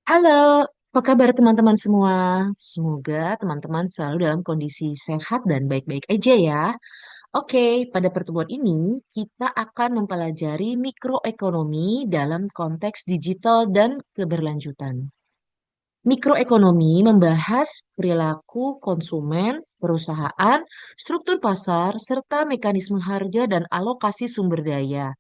Halo, apa kabar teman-teman semua? Semoga teman-teman selalu dalam kondisi sehat dan baik-baik aja ya. Oke, pada pertemuan ini kita akan mempelajari mikroekonomi dalam konteks digital dan keberlanjutan. Mikroekonomi membahas perilaku konsumen, perusahaan, struktur pasar, serta mekanisme harga dan alokasi sumber daya.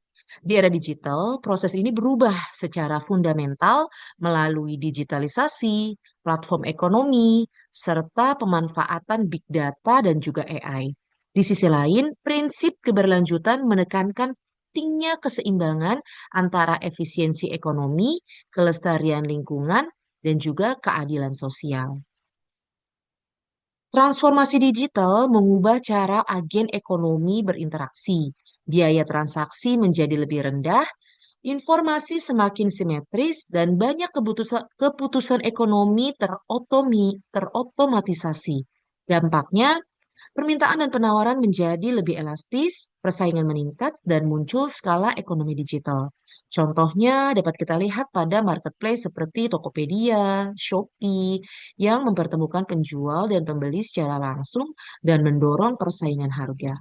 Di era digital, proses ini berubah secara fundamental melalui digitalisasi, platform ekonomi, serta pemanfaatan big data dan juga AI. Di sisi lain, prinsip keberlanjutan menekankan pentingnya keseimbangan antara efisiensi ekonomi, kelestarian lingkungan, dan juga keadilan sosial. Transformasi digital mengubah cara agen ekonomi berinteraksi. Biaya transaksi menjadi lebih rendah, informasi semakin simetris, dan banyak keputusan ekonomi terotomatisasi. Dampaknya, permintaan dan penawaran menjadi lebih elastis, persaingan meningkat, dan muncul skala ekonomi digital. Contohnya dapat kita lihat pada marketplace seperti Tokopedia, Shopee, yang mempertemukan penjual dan pembeli secara langsung dan mendorong persaingan harga.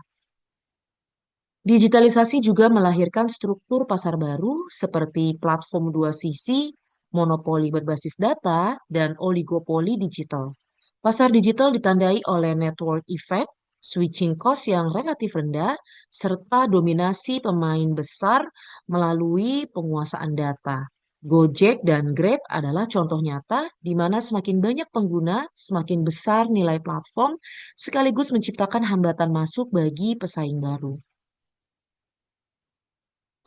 Digitalisasi juga melahirkan struktur pasar baru seperti platform dua sisi, monopoli berbasis data, dan oligopoli digital. Pasar digital ditandai oleh network effect, switching cost yang relatif rendah, serta dominasi pemain besar melalui penguasaan data. Gojek dan Grab adalah contoh nyata di mana semakin banyak pengguna, semakin besar nilai platform, sekaligus menciptakan hambatan masuk bagi pesaing baru.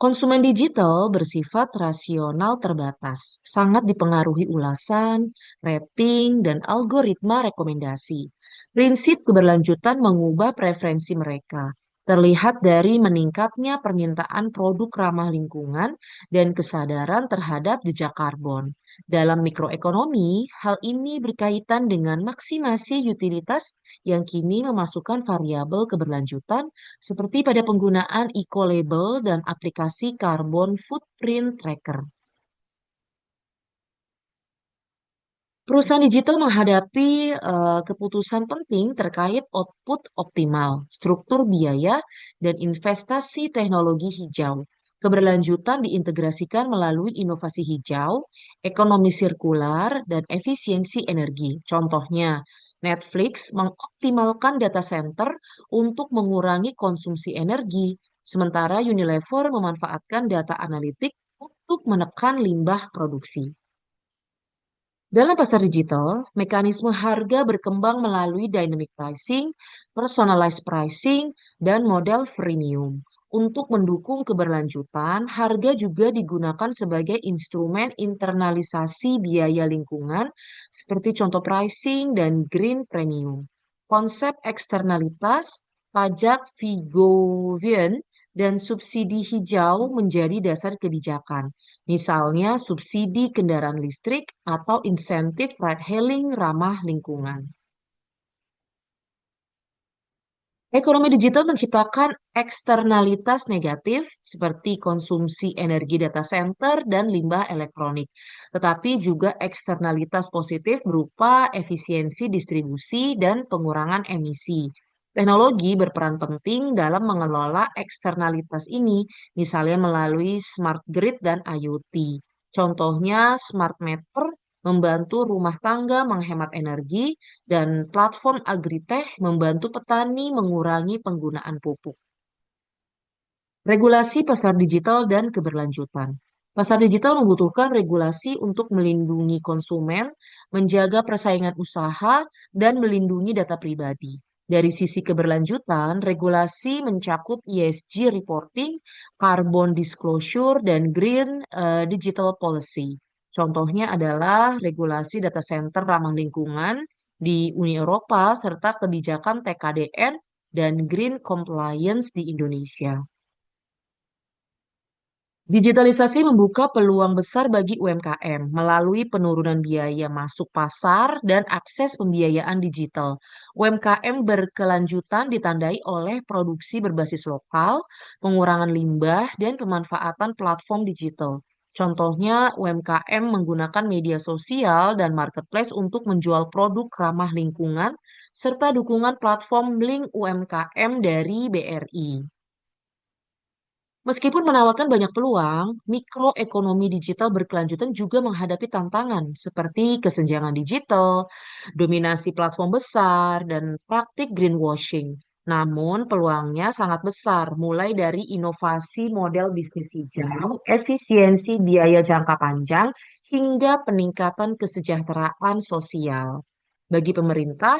Konsumen digital bersifat rasional terbatas, sangat dipengaruhi ulasan, rating, dan algoritma rekomendasi. Prinsip keberlanjutan mengubah preferensi mereka, terlihat dari meningkatnya permintaan produk ramah lingkungan dan kesadaran terhadap jejak karbon. Dalam mikroekonomi, hal ini berkaitan dengan maksimasi utilitas yang kini memasukkan variabel keberlanjutan seperti pada penggunaan eco-label dan aplikasi carbon footprint tracker. Perusahaan digital menghadapi keputusan penting terkait output optimal, struktur biaya, dan investasi teknologi hijau. Keberlanjutan diintegrasikan melalui inovasi hijau, ekonomi sirkular, dan efisiensi energi. Contohnya, Netflix mengoptimalkan data center untuk mengurangi konsumsi energi, sementara Unilever memanfaatkan data analitik untuk menekan limbah produksi. Dalam pasar digital, mekanisme harga berkembang melalui dynamic pricing, personalized pricing, dan model freemium. Untuk mendukung keberlanjutan, harga juga digunakan sebagai instrumen internalisasi biaya lingkungan, seperti contoh pricing dan green premium. Konsep eksternalitas, pajak Figovian, dan subsidi hijau menjadi dasar kebijakan. Misalnya subsidi kendaraan listrik atau insentif ride-hailing ramah lingkungan. Ekonomi digital menciptakan eksternalitas negatif seperti konsumsi energi data center dan limbah elektronik, tetapi juga eksternalitas positif berupa efisiensi distribusi dan pengurangan emisi. Teknologi berperan penting dalam mengelola eksternalitas ini, misalnya melalui smart grid dan IoT. Contohnya, smart meter membantu rumah tangga menghemat energi dan platform agritech membantu petani mengurangi penggunaan pupuk. Regulasi pasar digital dan keberlanjutan. Pasar digital membutuhkan regulasi untuk melindungi konsumen, menjaga persaingan usaha, dan melindungi data pribadi. Dari sisi keberlanjutan, regulasi mencakup ESG reporting, carbon disclosure, dan green digital policy. Contohnya adalah regulasi data center ramah lingkungan di Uni Eropa serta kebijakan TKDN dan green compliance di Indonesia. Digitalisasi membuka peluang besar bagi UMKM melalui penurunan biaya masuk pasar dan akses pembiayaan digital. UMKM berkelanjutan ditandai oleh produksi berbasis lokal, pengurangan limbah, dan pemanfaatan platform digital. Contohnya, UMKM menggunakan media sosial dan marketplace untuk menjual produk ramah lingkungan, serta dukungan platform link UMKM dari BRI. Meskipun menawarkan banyak peluang, mikroekonomi digital berkelanjutan juga menghadapi tantangan seperti kesenjangan digital, dominasi platform besar, dan praktik greenwashing. Namun, peluangnya sangat besar, mulai dari inovasi model bisnis hijau, efisiensi biaya jangka panjang, hingga peningkatan kesejahteraan sosial. Bagi pemerintah,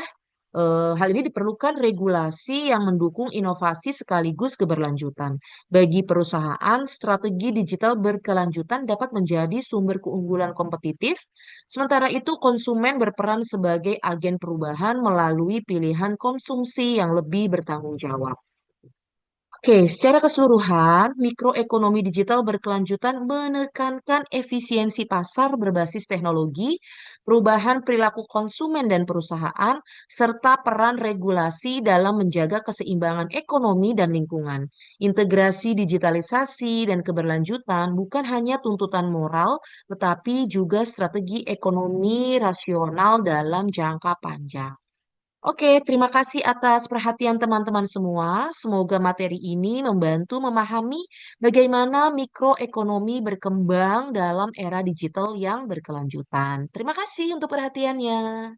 hal ini diperlukan regulasi yang mendukung inovasi sekaligus keberlanjutan. Bagi perusahaan, strategi digital berkelanjutan dapat menjadi sumber keunggulan kompetitif, sementara itu konsumen berperan sebagai agen perubahan melalui pilihan konsumsi yang lebih bertanggung jawab. Oke, secara keseluruhan, mikroekonomi digital berkelanjutan menekankan efisiensi pasar berbasis teknologi, perubahan perilaku konsumen dan perusahaan, serta peran regulasi dalam menjaga keseimbangan ekonomi dan lingkungan. Integrasi digitalisasi dan keberlanjutan bukan hanya tuntutan moral, tetapi juga strategi ekonomi rasional dalam jangka panjang. Oke, terima kasih atas perhatian teman-teman semua. Semoga materi ini membantu memahami bagaimana mikroekonomi berkembang dalam era digital yang berkelanjutan. Terima kasih untuk perhatiannya.